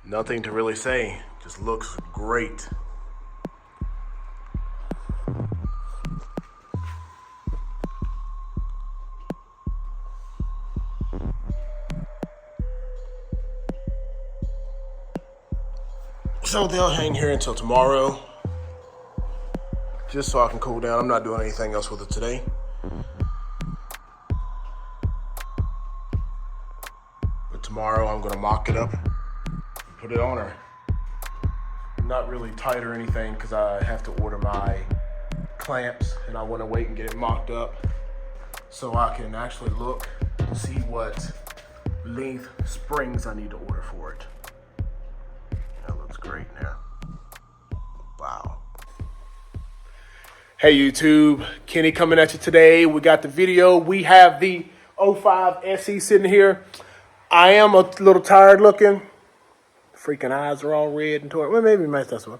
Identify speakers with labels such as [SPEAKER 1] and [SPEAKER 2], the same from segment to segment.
[SPEAKER 1] Nothing to really say, just looks great. So they'll hang here until tomorrow, just so I can cool down. I'm not doing anything else with it today. But tomorrow I'm gonna mock it up and put it on her. Not really tight or anything because I have to order my clamps and I want to wait and get it mocked up so I can actually look to see what length springs I need to order for it. That looks great now. Wow. Hey YouTube, Kenny coming at you today. We got the video. We have the 05 SE sitting here. I am a little tired looking. Freaking eyes are all red and torn. Well, maybe that's one.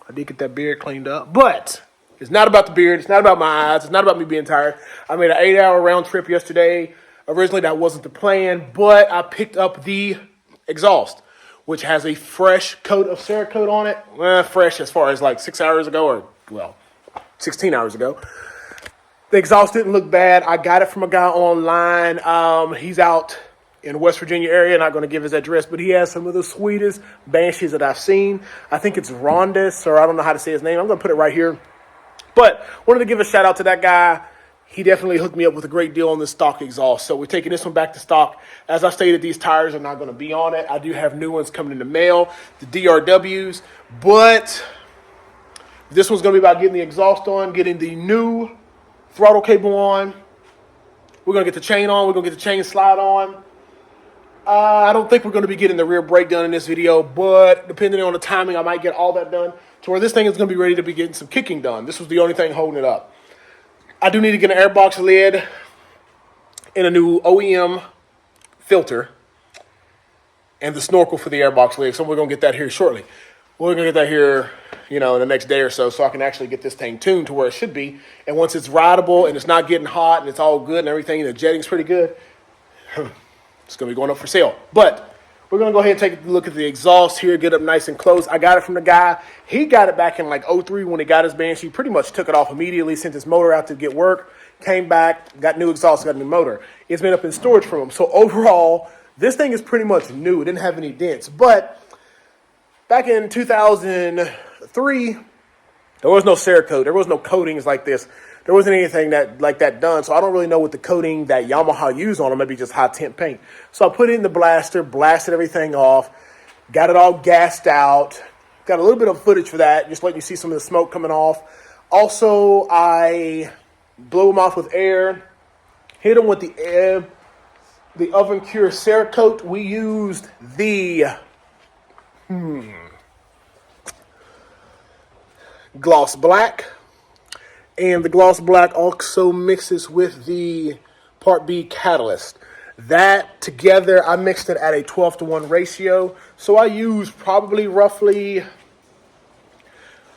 [SPEAKER 1] I did get that beard cleaned up, but it's not about the beard. It's not about my eyes. It's not about me being tired. I made an 8-hour round trip yesterday. Originally, that wasn't the plan, but I picked up the exhaust, which has a fresh coat of Cerakote on it. Well, fresh as far as like 6 hours ago, or well, 16 hours ago. The exhaust didn't look bad. I got it from a guy online. He's out in West Virginia area, not going to give his address, but he has some of the sweetest Banshees that I've seen. I think it's Rondis, or I don't know how to say his name. I'm going to put it right here. But wanted to give a shout out to that guy. He definitely hooked me up with a great deal on this stock exhaust. So we're taking this one back to stock. As I stated, these tires are not going to be on it. I do have new ones coming in the mail, the DRWs, but this one's going to be about getting the exhaust on, getting the new throttle cable on. We're going to get the chain on. We're going to get the chain slide on. I don't think we're going to be getting the rear brake done in this video, but depending on the timing, I might get all that done to where this thing is going to be ready to be getting some kicking done. This was the only thing holding it up. I do need to get an airbox lid and a new OEM filter and the snorkel for the airbox lid. So we're going to get that here shortly. We're going to get that here, in the next day or so I can actually get this thing tuned to where it should be. And once it's rideable and it's not getting hot and it's all good and everything, and the jetting's pretty good, it's going to be going up for sale. But we're going to go ahead and take a look at the exhaust here, get up nice and close. I got it from the guy. He got it back in like 03 when he got his Banshee. Pretty much took it off immediately, sent his motor out to get work, came back, got new exhaust, got a new motor. It's been up in storage from him. So overall, this thing is pretty much new. It didn't have any dents. But back in 2003, there was no Cerakote. There was no coatings like this. There wasn't anything like that done, so I don't really know what the coating that Yamaha used on them. Maybe just high temp paint. So I put it in the blaster, blasted everything off, got it all gassed out. Got a little bit of footage for that, just letting you see some of the smoke coming off. Also, I blew them off with air, hit them with the oven cure Cerakote. We used the gloss black. And the gloss black also mixes with the Part B catalyst. That together, I mixed it at a 12-to-1 ratio. So I used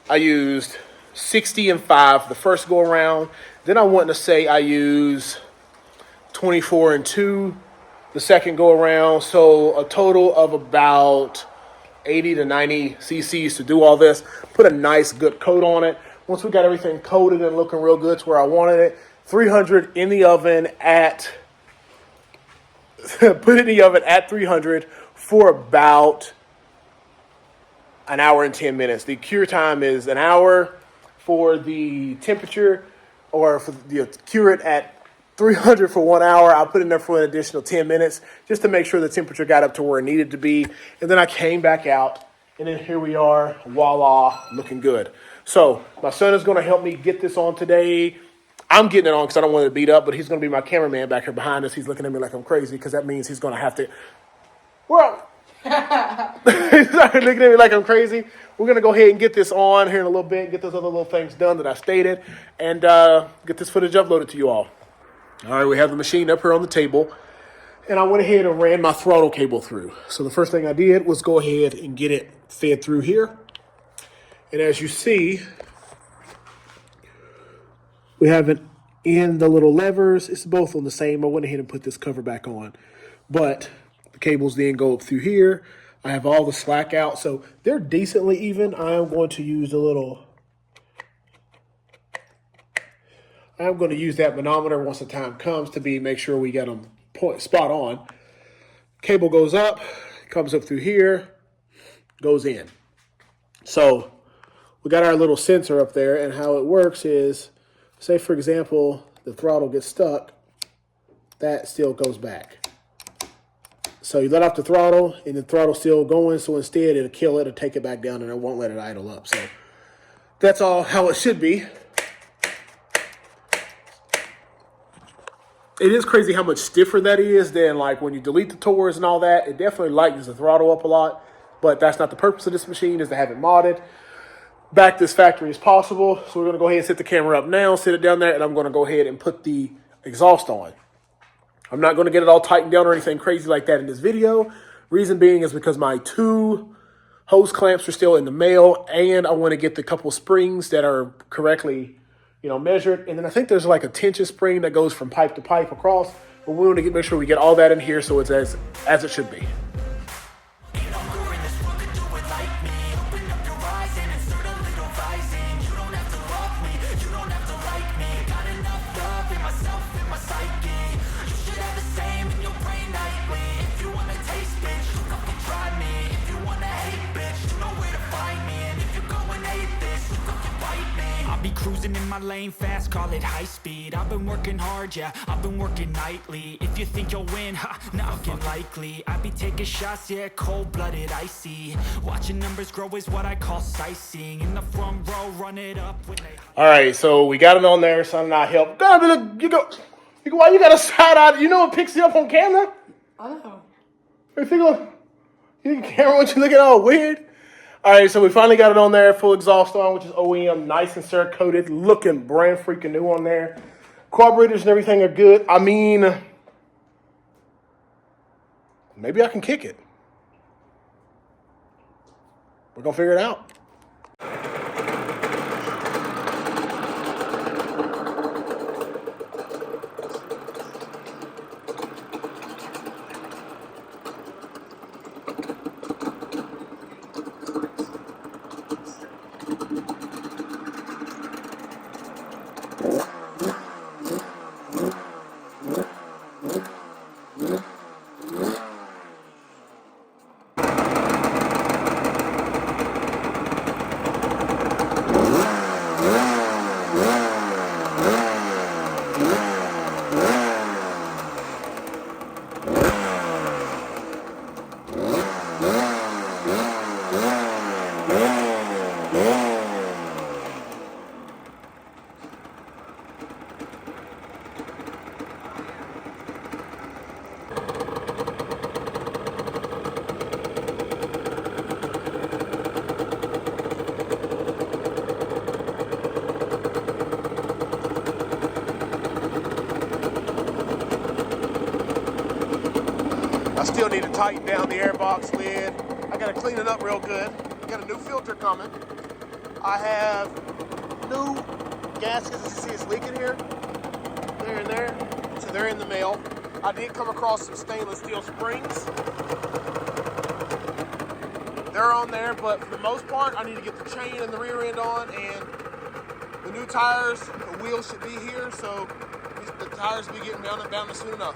[SPEAKER 1] I used 60 and 5 the first go around. Then I wanted to say I use 24 and 2 the second go around. So a total of about 80 to 90 cc's to do all this. Put a nice good coat on it. Once we got everything coated and looking real good to where I wanted it, 300 in the oven at, put it in the oven at 300 for about an hour and 10 minutes. The cure time is an hour for the temperature, or for the cure it at 300 for 1 hour. I put it in there for an additional 10 minutes just to make sure the temperature got up to where it needed to be. And then I came back out, and then here we are, voila, looking good. So my son is going to help me get this on today. I'm getting it on because I don't want it to beat up, but he's going to be my cameraman back here behind us. He's looking at me like I'm crazy because that means he's going to have to. Well, he's looking at me like I'm crazy. We're going to go ahead and get this on here in a little bit, get those other little things done that I stated, and get this footage uploaded to you all. All right, we have the machine up here on the table, and I went ahead and ran my throttle cable through. So the first thing I did was go ahead and get it fed through here. And as you see, we have it in the little levers. It's both on the same. I went ahead and put this cover back on. But the cables then go up through here. I have all the slack out, so they're decently even. I am going to use I'm going to use that manometer once the time comes to make sure we get them spot on. Cable goes up, comes up through here, goes in. So we got our little sensor up there, and how it works is, say for example, the throttle gets stuck, that still goes back. So you let off the throttle, and the throttle's still going, so instead it'll kill it or take it back down, and it won't let it idle up. So that's all how it should be. It is crazy how much stiffer that is than like when you delete the tours and all that. It definitely lightens the throttle up a lot, but that's not the purpose of this machine, is to have it modded back this factory as possible. So we're going to go ahead and set the camera up now, sit it down there, and I'm going to go ahead and put the exhaust on. I'm not going to get it all tightened down or anything crazy like that in this video. Reason being is because my 2 hose clamps are still in the mail, and I want to get the couple springs that are correctly measured. And then I think there's like a tension spring that goes from pipe to pipe across. But we want to make sure we get all that in here so it's as it should be.
[SPEAKER 2] Cruising in my lane fast, call it high speed. I've been working hard, yeah, I've been working nightly. If you think you'll win, ha, nothing likely. I be taking shots, yeah, cold-blooded, icy. Watching numbers grow is what I call sightseeing. In the front row, run it up when they...
[SPEAKER 1] All right, so we got it on there. Son and I help. God, look, you go. Why you got a side eye? You know what picks you up on camera?
[SPEAKER 3] Oh.
[SPEAKER 1] You think camera wants you looking all weird? All right, so we finally got it on there, full exhaust on, which is OEM, nice and Cerakoted, looking brand freaking new on there. Carburetors and everything are good. I mean, maybe I can kick it. We're going to figure it out. I still need to tighten down the airbox lid. I got to clean it up real good. I got a new filter coming. I have new gaskets. As you see, it's leaking here. There and there. So they're in the mail. I did come across some stainless steel springs. They're on there, but for the most part, I need to get the chain and the rear end on, and the new tires, the wheels should be here, so the tires will be getting mounted soon enough.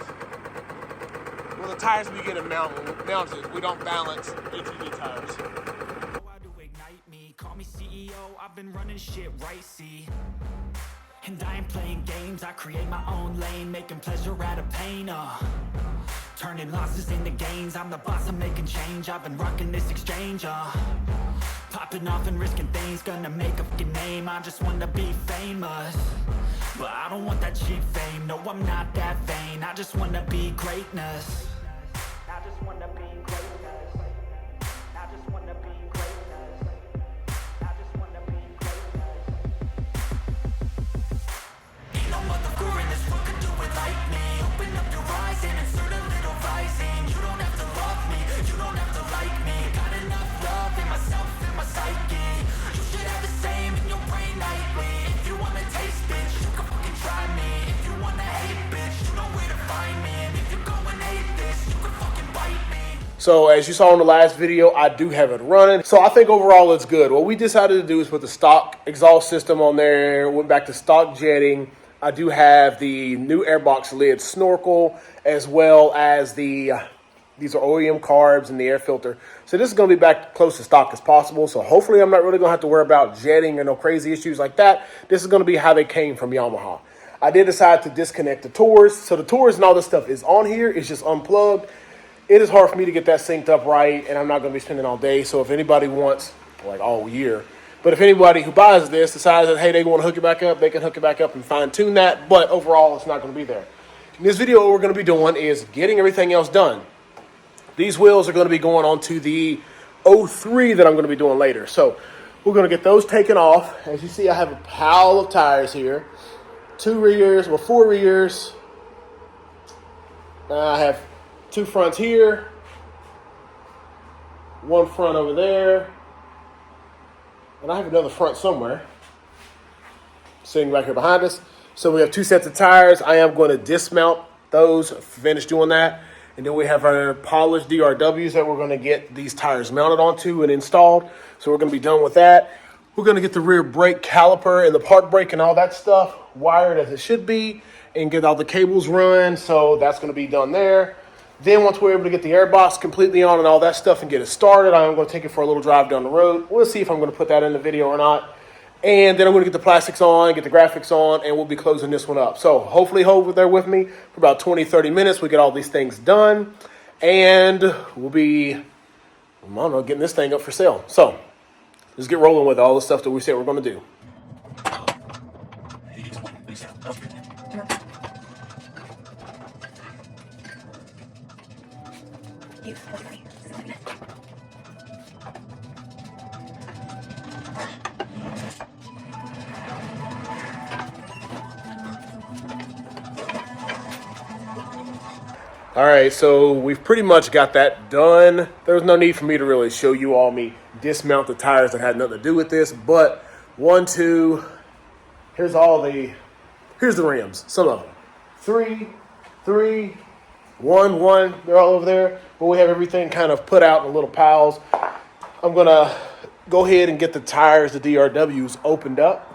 [SPEAKER 1] Well, the tires will be getting mounted. We don't balance ATV tires.
[SPEAKER 2] Call me CEO, I've been running shit right, see. And I ain't playing games, I create my own lane, making pleasure out of pain, turning losses into gains, I'm the boss, I'm making change, I've been rocking this exchange, popping off and risking things, gonna make a fucking name, I just wanna be famous. But I don't want that cheap fame, no I'm not that vain, I just wanna be greatness. I just wanna be greatness. I just wanna be greatness. I just wanna be greatness. Ain't no motherfucker in this world could do it like me. Open up your eyes and insert a little rising. You don't have to love me, you don't have to like me. Got enough love in myself, in my psyche. You should have the same in your brain nightly. If you wanna taste, bitch, you can fucking try me. If you wanna hate, bitch, you know where to find me. And if you're going hate this,
[SPEAKER 1] So as you saw in the last video, I do have it running. So I think overall it's good. What we decided to do is put the stock exhaust system on there, went back to stock jetting. I do have the new airbox lid snorkel, as well as these are OEM carbs and the air filter. So this is going to be back close to stock as possible. So hopefully I'm not really going to have to worry about jetting or no crazy issues like that. This is going to be how they came from Yamaha. I did decide to disconnect the Taurus. So the Taurus and all this stuff is on here. It's just unplugged. It is hard for me to get that synced up right, and I'm not going to be spending all day. So if anybody wants, like all year, but if anybody who buys this decides that, hey, they want to hook it back up, they can hook it back up and fine tune that. But overall, it's not going to be there. In this video, what we're going to be doing is getting everything else done. These wheels are going to be going on to the 03 that I'm going to be doing later. So we're going to get those taken off. As you see, I have a pile of tires here. 4 rears. I have 2 fronts here. 1 front over there. And I have another front somewhere sitting back here behind us. So we have 2 sets of tires. I am going to dismount those, finish doing that. And then we have our polished DRWs that we're going to get these tires mounted onto and installed. So we're going to be done with that. We're going to get the rear brake caliper and the park brake and all that stuff wired as it should be and get all the cables run. So that's going to be done there. Then once we're able to get the airbox completely on and all that stuff and get it started, I'm going to take it for a little drive down the road. We'll see if I'm going to put that in the video or not. And then I'm going to get the plastics on, get the graphics on, and we'll be closing this one up. So hopefully hold there with me for about 20, 30 minutes. We get all these things done. And we'll be, I don't know, getting this thing up for sale. So let's get rolling with all the stuff that we said we're going to do. All right, so we've pretty much got that done. There was no need for me to really show you all me dismount the tires that had nothing to do with this, but 1, 2, here's the rims, some of them. 3, 1, 1, they're all over there, but we have everything kind of put out in little piles. I'm gonna go ahead and get the tires, the DRWs, opened up.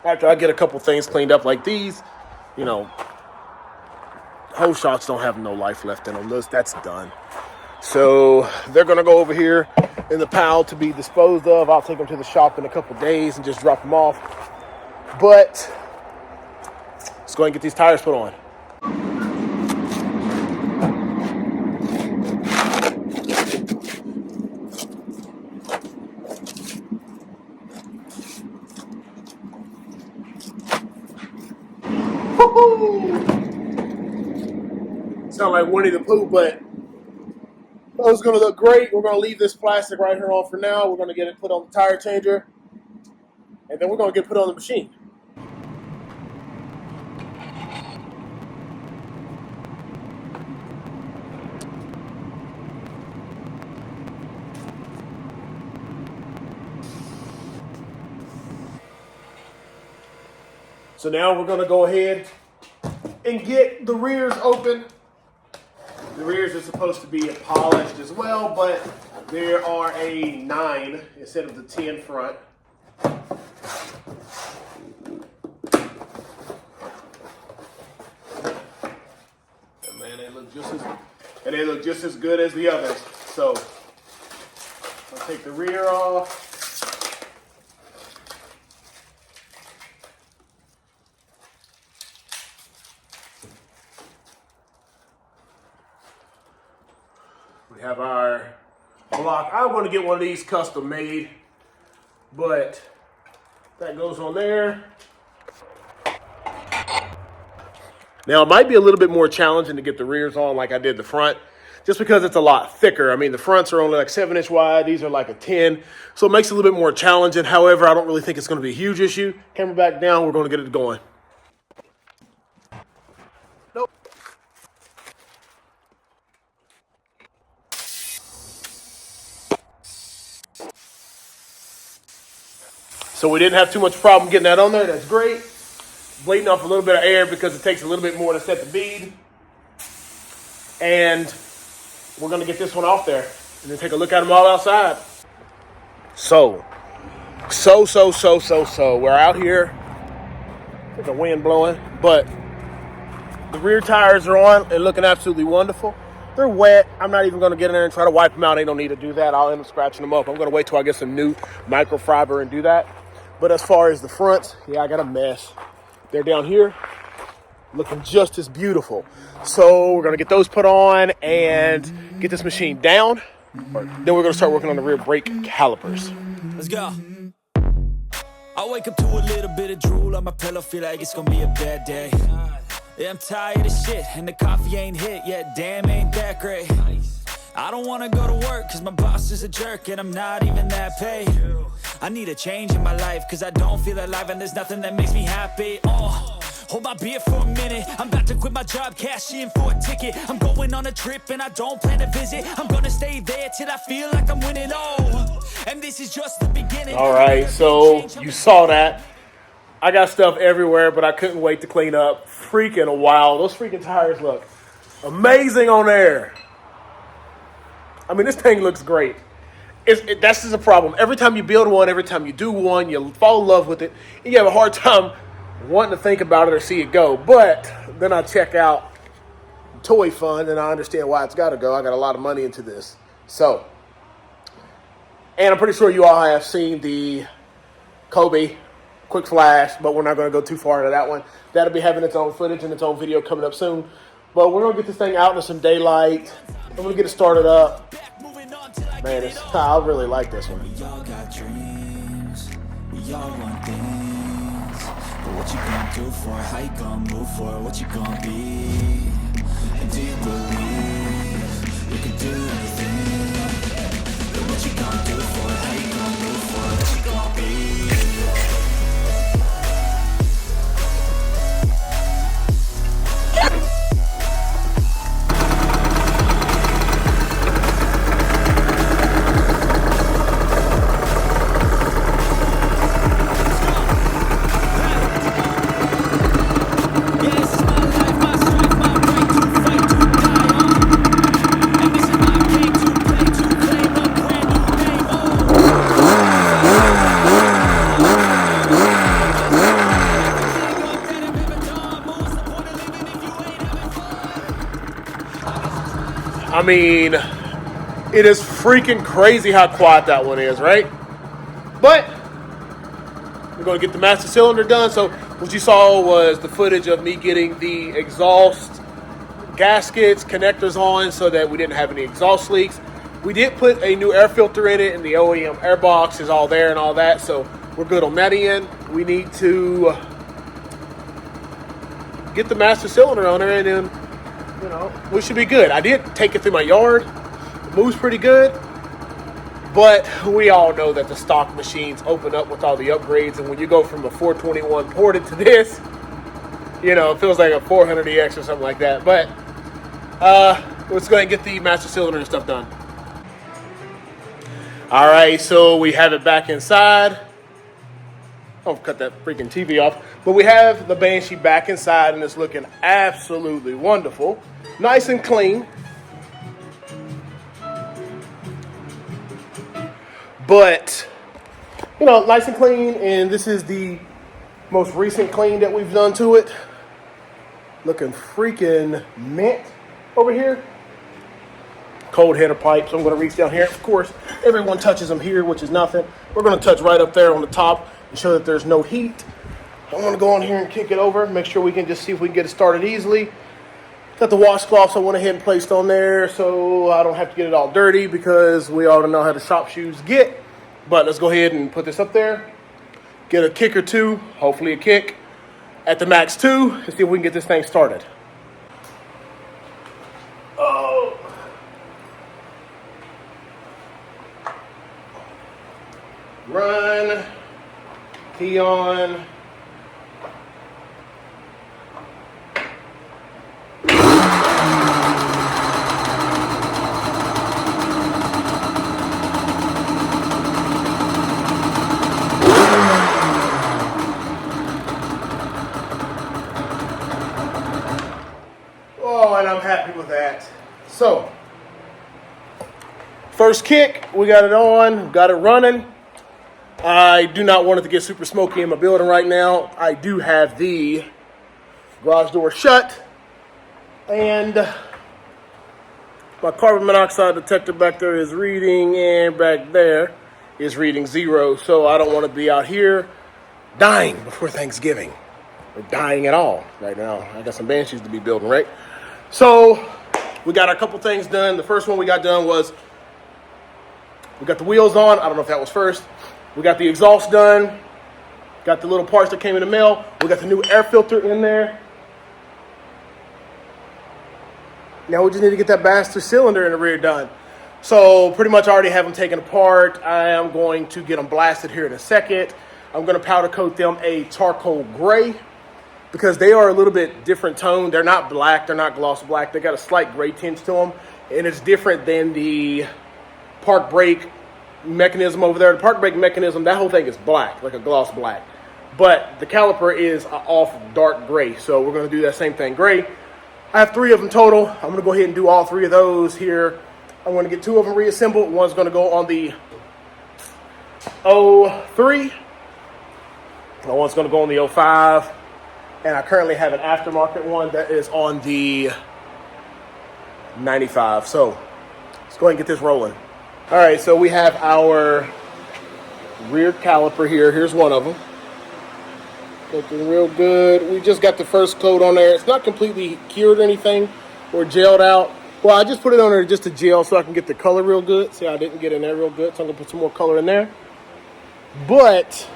[SPEAKER 1] After I get a couple things cleaned up like these, you know, hose shots don't have no life left in them. That's done. So they're going to go over here in the pile to be disposed of. I'll take them to the shop in a couple days and just drop them off. But let's go ahead and get these tires put on. Woo-hoo! Sound like Winnie the Pooh, but it's going to look great. We're going to leave this plastic right here on for now. We're going to get it put on the tire changer, and then we're going to get put on the machine. So now we're going to go ahead and get the rears open. The rears are supposed to be polished as well, but there are a 9 instead of the 10 front. And man, they look just as good as the others. So I'll take the rear off. We have our block. I'm going to get one of these custom made, but that goes on there. Now, it might be a little bit more challenging to get the rears on like I did the front, just because it's a lot thicker. I mean, the fronts are only like 7-inch wide. These are like a 10. So it makes it a little bit more challenging. However, I don't really think it's going to be a huge issue. Camera back down. We're going to get it going. Nope. So we didn't have too much problem getting that on there. That's great. Bleeding off a little bit of air because it takes a little bit more to set the bead. And we're going to get this one off there and then take a look at them all outside. So, we're out here. There's a wind blowing, but the rear tires are on and looking absolutely wonderful. They're wet. I'm not even going to get in there and try to wipe them out. Ain't no need to do that. I'll end up scratching them up. I'm going to wait till I get some new microfiber and do that. But as far as the fronts, yeah, I got a mess. They're down here looking just as beautiful. So we're going to get those put on and get this machine down. Then we're going to start working on the rear brake calipers.
[SPEAKER 2] Let's go. I wake up to a little bit of drool on my pillow, feel like it's gonna be a bad day. Yeah, I'm tired of shit, and the coffee ain't hit yet, damn, ain't that great. I don't wanna go to work, cause my boss is a jerk, and I'm not even that paid. I need a change in my life, cause I don't feel alive, and there's nothing that makes me happy. Hold my beer for a minute, I'm about to quit my job, cash in for a ticket. I'm going on a trip and I don't plan to visit. I'm gonna stay there till I feel like I'm winning, and this is just the beginning.
[SPEAKER 1] All right, so you saw that. I got stuff everywhere, but I couldn't wait to clean up. Freaking wild. Those freaking tires look amazing on there. I mean, this thing looks great. That's just a problem. Every time you build one, every time you do one, you fall in love with it, and you have a hard time wanting to think about it or see it go. But then I check out Toy Fund, and I understand why it's got to go. I got a lot of money into this. So, and I'm pretty sure you all have seen the Kobe quick flash, but we're not going to go too far into that one. That'll be having its own footage and its own video coming up soon. But we're going to get this thing out into some daylight. I'm going to get it started up. Man, I really like this one.
[SPEAKER 2] We all got dreams, we all want things, but what you gonna do for it? How you gonna move for it? What you gonna be? And do you believe you can do anything? But what you gonna do for it? How you gonna move for it? What you gonna be?
[SPEAKER 1] I mean, it is freaking crazy how quiet that one is, right? But we're going to get the master cylinder done. So what you saw was the footage of me getting the exhaust gaskets, connectors on so that we didn't have any exhaust leaks. We did put a new air filter in it, and the OEM air box is all there and all that. So we're good on that end. We need to get the master cylinder on there, and then we should be good. I did take it through my yard. It moves pretty good. But we all know that the stock machines open up with all the upgrades. And when you go from a 421 ported to this, it feels like a 400EX or something like that. But let's go ahead and get the master cylinder and stuff done. All right, so we have it back inside. I'll cut that freaking TV off. But we have the Banshee back inside, and it's looking absolutely wonderful. Nice and clean. But, nice and clean, and this is the most recent clean that we've done to it. Looking freaking mint over here. Cold header pipes. I'm going to reach down here. Of course, everyone touches them here, which is nothing. We're going to touch right up there on the top and show that there's no heat. I'm going to go on here and kick it over, make sure we can just see if we can get it started easily. Got the washcloths I went ahead and placed on there so I don't have to get it all dirty because we all know how the shop shoes get. But let's go ahead and put this up there. Get a kick or two, hopefully a kick, at the max 2 and see if we can get this thing started. Oh. Run. Key on. Oh, and I'm happy with that. So, first kick, we got it on, got it running. I do not want it to get super smoky in my building right now. I do have the garage door shut, and my carbon monoxide detector back there is reading, and back there is reading 0. So I don't want to be out here dying before Thanksgiving, or dying at all right now. I got some Banshees to be building, right? So we got a couple things done. The first one we got done was we got the wheels on. I don't know if that was first. We got the exhaust done. Got the little parts that came in the mail. We got the new air filter in there. Now we just need to get that bastard cylinder in the rear done. So pretty much I already have them taken apart. I am going to get them blasted here in a second. I'm going to powder coat them a charcoal gray because they are a little bit different tone. They're not black. They're not gloss black. They got a slight gray tinge to them. And it's different than the park brake mechanism over there. The park brake mechanism, that whole thing is black, like a gloss black. But the caliper is off dark gray. So we're going to do that same thing gray. I have 3 of them total. I'm going to go ahead and do all 3 of those here. I'm going to get 2 of them reassembled. One's going to go on the 03. And one's going to go on the 05. And I currently have an aftermarket one that is on the 95. So let's go ahead and get this rolling. All right, so we have our rear caliper here. Here's one of them. Looking real good. We just got the first coat on there. It's not completely cured or anything or gelled out. Well, I just put it on there just to gel so I can get the color real good. See, I didn't get in there real good, so I'm going to put some more color in there. But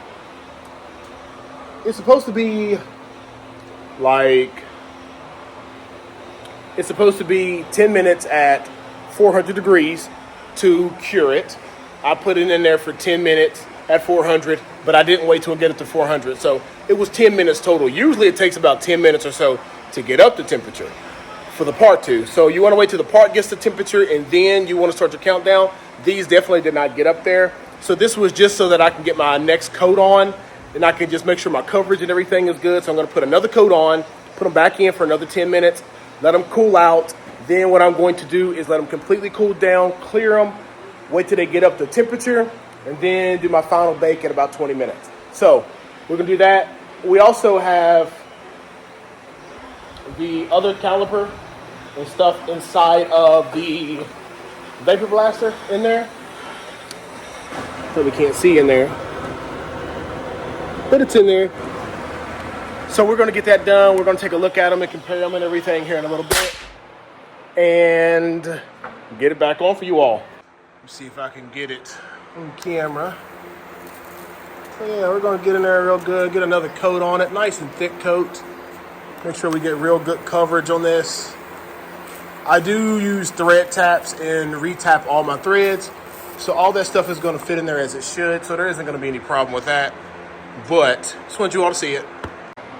[SPEAKER 1] it's supposed to be like, it's supposed to be 10 minutes at 400 degrees to cure it. I put it in there for 10 minutes at 400, but I didn't wait till I get it to 400. So it was 10 minutes total. Usually it takes about 10 minutes or so to get up the temperature for the part to. So you want to wait till the part gets the temperature and then you want to start your countdown. These definitely did not get up there. So this was just so that I can get my next coat on and I can just make sure my coverage and everything is good. So I'm going to put another coat on, put them back in for another 10 minutes, let them cool out. Then what I'm going to do is let them completely cool down, clear them, wait till they get up to temperature, and then do my final bake in about 20 minutes. So we're going to do that. We also have the other caliper and stuff inside of the vapor blaster in there. Probably can't see in there, but it's in there. So we're going to get that done. We're going to take a look at them and compare them and everything here in a little bit and get it back on for you all. Let's see if I can get it on camera. So yeah, we're going to get in there real good, get another coat on it, nice and thick coat. Make sure we get real good coverage on this. I do use thread taps and retap all my threads. So all that stuff is going to fit in there as it should. So there isn't going to be any problem with that. But just want you all to see it.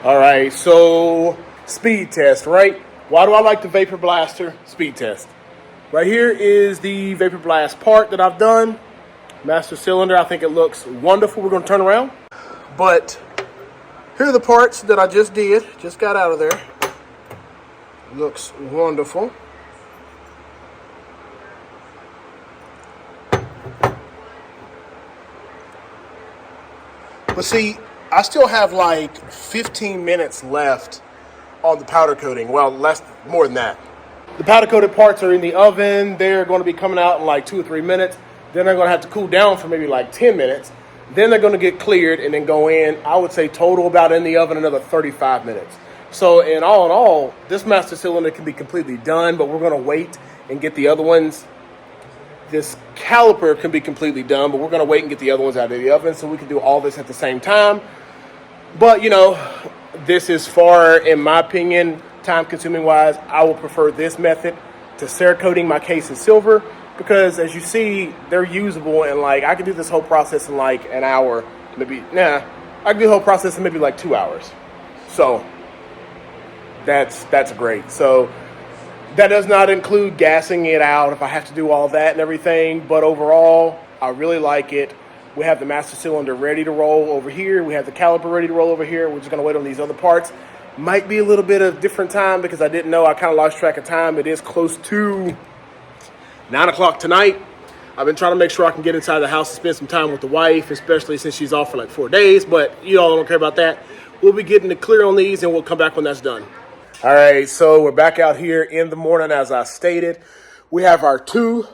[SPEAKER 1] All right, so speed test, right? Why do I like the Vapor Blaster speed test? Right here is the Vapor Blast part that I've done. Master cylinder, I think it looks wonderful. We're going to turn around. But here are the parts that I just did, just got out of there. Looks wonderful. But see, I still have like 15 minutes left on the powder coating. Well, more than that. The powder coated parts are in the oven. They're going to be coming out in like 2 or 3 minutes. Then they're going to have to cool down for maybe like 10 minutes. Then they're going to get cleared and then go in. I would say total about in the oven another 35 minutes. So in all, this master cylinder can be completely done, but we're going to wait and get the other ones. This caliper can be completely done, but we're going to wait and get the other ones out of the oven so we can do all this at the same time. But, you know, this is far, in my opinion, time-consuming wise, I will prefer this method to Cerakoting my case in silver because, as you see, they're usable and, like, I can do this whole process in, like, an hour, maybe, I can do the whole process in maybe, like, 2 hours. So, that's great. So, that does not include gassing it out if I have to do all that and everything, but overall, I really like it. We have the master cylinder ready to roll over here. We have the caliper ready to roll over here. We're just going to wait on these other parts. Might be a little bit of different time because I didn't know. I kind of lost track of time. It is close to 9 o'clock tonight. I've been trying to make sure I can get inside the house and spend some time with the wife, especially since she's off for like 4 days, but you all don't care about that. We'll be getting the clear on these and we'll come back when that's done. All right, so we're back out here in the morning as I stated. We have our 2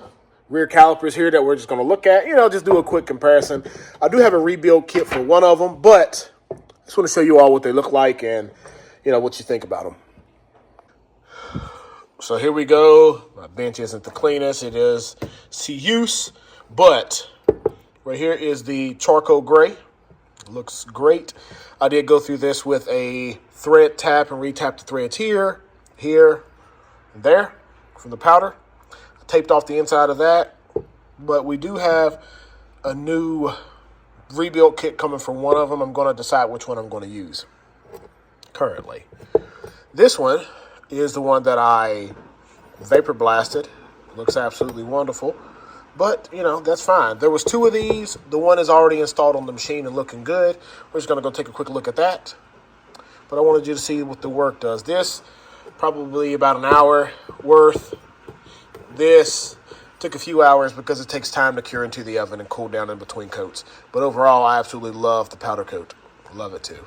[SPEAKER 1] rear calipers here that we're just going to look at, just do a quick comparison. I do have a rebuild kit for one of them, but I just want to show you all what they look like and, what you think about them. So here we go. My bench isn't the cleanest. It is use, but right here is the charcoal gray. Looks great. I did go through this with a thread tap and retap the threads here, and there from the powder. I taped off the inside of that, but we do have a new rebuild kit coming from one of them. I'm going to decide which one I'm going to use currently. This one is the one that I vapor blasted. Looks absolutely wonderful. But, that's fine. There was 2 of these. The one is already installed on the machine and looking good. We're just going to go take a quick look at that. But I wanted you to see what the work does. This, probably about an hour worth. This took a few hours because it takes time to cure into the oven and cool down in between coats. But overall, I absolutely love the powder coat. Love it too.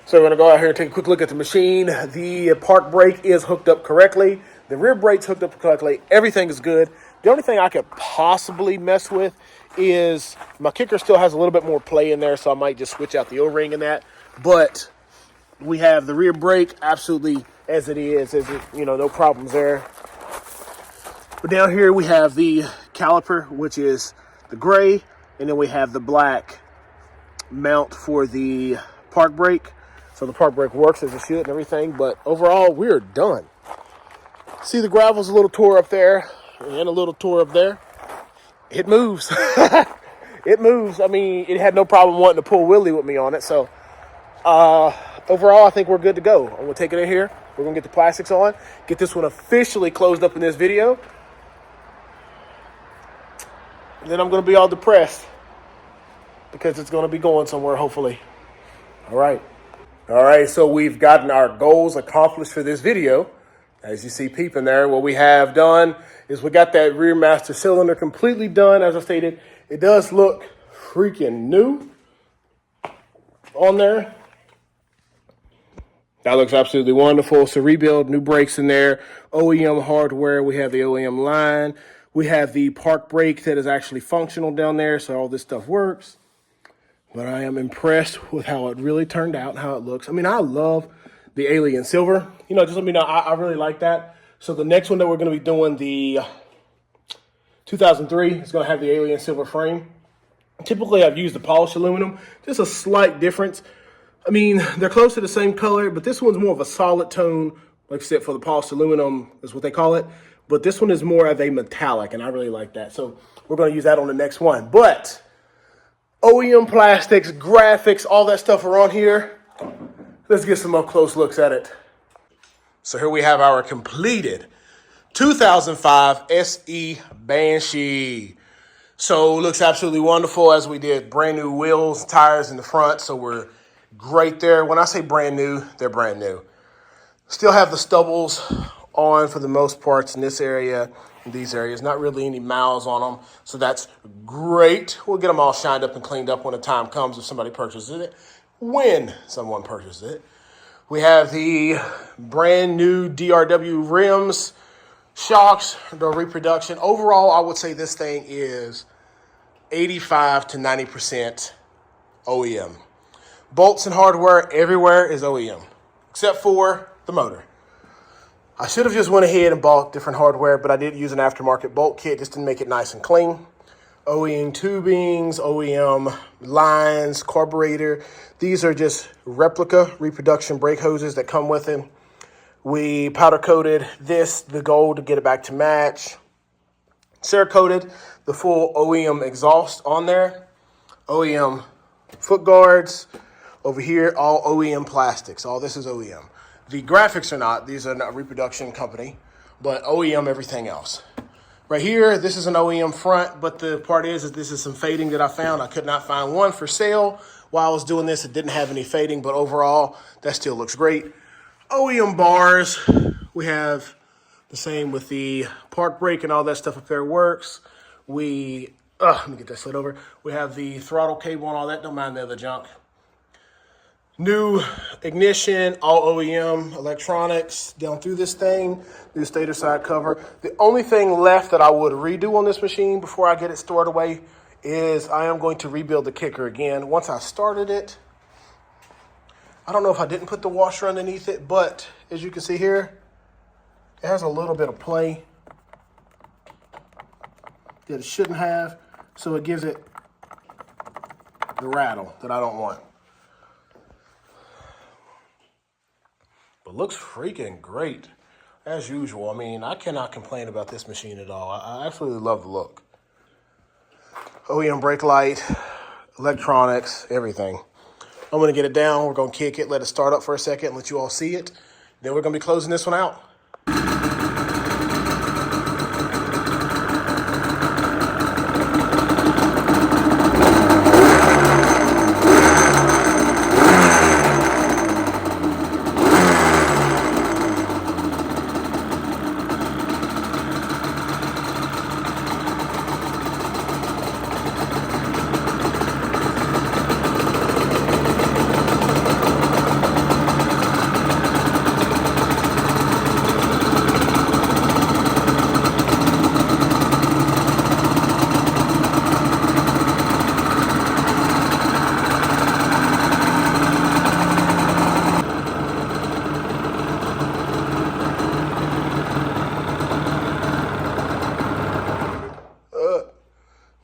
[SPEAKER 1] So we're going to go out here and take a quick look at the machine. The park brake is hooked up correctly. The rear brake's hooked up correctly. Everything is good. The only thing I could possibly mess with is my kicker still has a little bit more play in there, so I might just switch out the O-ring in that. But we have the rear brake absolutely as it is, no problems there. But down here we have the caliper, which is the gray, and then we have the black mount for the park brake. So the park brake works as it should and everything, but overall, we're done. See, the gravel's a little tore up there and a little tore up there. It moves. It moves. I mean, it had no problem wanting to pull Willie with me on it. So overall, I think we're good to go. I'm going to take it in here. We're going to get the plastics on, get this one officially closed up in this video. And then I'm going to be all depressed because it's going to be going somewhere, hopefully. All right. All right, so we've gotten our goals accomplished for this video. As you see peeping there, what we have done is we got that rear master cylinder completely done. As I stated, it does look freaking new on there. That looks absolutely wonderful. So rebuild, new brakes in there, OEM hardware. We have the OEM line. We have the park brake that is actually functional down there, so all this stuff works. But I am impressed with how it really turned out and how it looks. I mean, I love the alien silver. Just let me know. I really like that. So the next one that we're going to be doing, the 2003, is going to have the alien silver frame. Typically, I've used the polished aluminum. Just a slight difference. I mean, they're close to the same color, but this one's more of a solid tone, like I said, for the polished aluminum is what they call it. But this one is more of a metallic, and I really like that. So we're going to use that on the next one. But OEM plastics, graphics, all that stuff are on here. Let's get some up close looks at it. So here we have our completed 2005 SE Banshee. So it looks absolutely wonderful as we did brand new wheels, tires in the front. So we're great there. When I say brand new, they're brand new. Still have the stubbles on for the most parts in this area. In these areas, not really any miles on them, so that's great. We'll get them all shined up and cleaned up when the time comes if somebody purchases it, when someone purchases it. We have the brand new DRW rims, shocks, the reproduction. Overall, I would say this thing is 85 to 90% OEM. Bolts and hardware everywhere is OEM, except for the motor. I should have just went ahead and bought different hardware, but I did use an aftermarket bolt kit just to make it nice and clean. OEM tubings, OEM lines, carburetor. These are just replica reproduction brake hoses that come with it. We powder coated the gold to get it back to match. Cerakoted the full OEM exhaust on there. OEM foot guards. Over here, all OEM plastics. All this is OEM. The graphics are not. These are not a reproduction company, but OEM everything else. Right here, this is an OEM front, but the part is this is some fading that I found. I could not find one for sale. While I was doing this, it didn't have any fading, but overall, that still looks great. OEM bars. We have The same with the park brake and all that stuff up there works. Let me get that slid over. We have the throttle cable and all that. Don't mind the other junk. New ignition, all OEM electronics down through this thing. New stator side cover. The only thing left that I would redo on this machine before I get it stored away is I am going to rebuild the kicker again. Once I started it, I don't know if I didn't put the washer underneath it, but as you can see here, it has a little bit of play that it shouldn't have, so it gives it the rattle that I don't want. But looks freaking great, as usual. I mean, I cannot complain about this machine at all. I absolutely love the look. OEM brake light, electronics, everything. I'm gonna get it down, we're gonna kick it, let it start up for a second, let you all see it. Then we're gonna be closing this one out.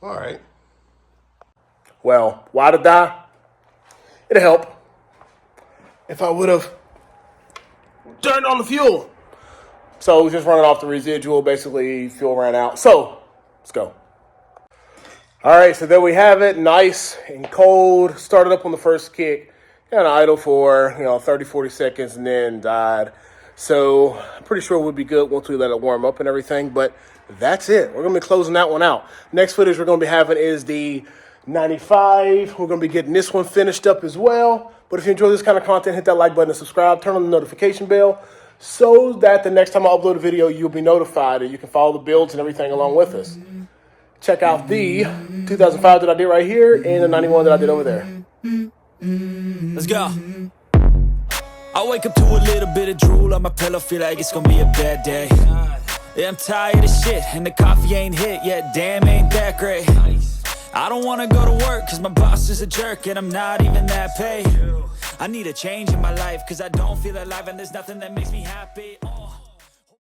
[SPEAKER 1] All right. Well, why did I? It'll help if I would have turned on the fuel. So we're just running off the residual, basically fuel ran out. So let's go. All right, so there we have it, nice and cold. Started up on the first kick, kind of idle for 30, 40 seconds and then died. So I'm pretty sure we'll be good once we let it warm up and everything, but that's it. We're going to be closing that one out. Next footage we're going to be having is the 95. We're going to be getting this one finished up as well. But if you enjoy this kind of content, hit that like button and subscribe. Turn on the notification bell so that the next time I upload a video, you'll be notified and you can follow the builds and everything along with us. Check out the 2005 that I did right here and the 91 that I did over there.
[SPEAKER 2] Let's go. I wake up to a little bit of drool on my pillow, feel like it's gonna be a bad day. Yeah, I'm tired of shit, and the coffee ain't hit yet, damn ain't that great. I don't wanna go to work, cause my boss is a jerk, and I'm not even that paid. I need a change in my life, cause I don't feel alive, and there's nothing that makes me happy.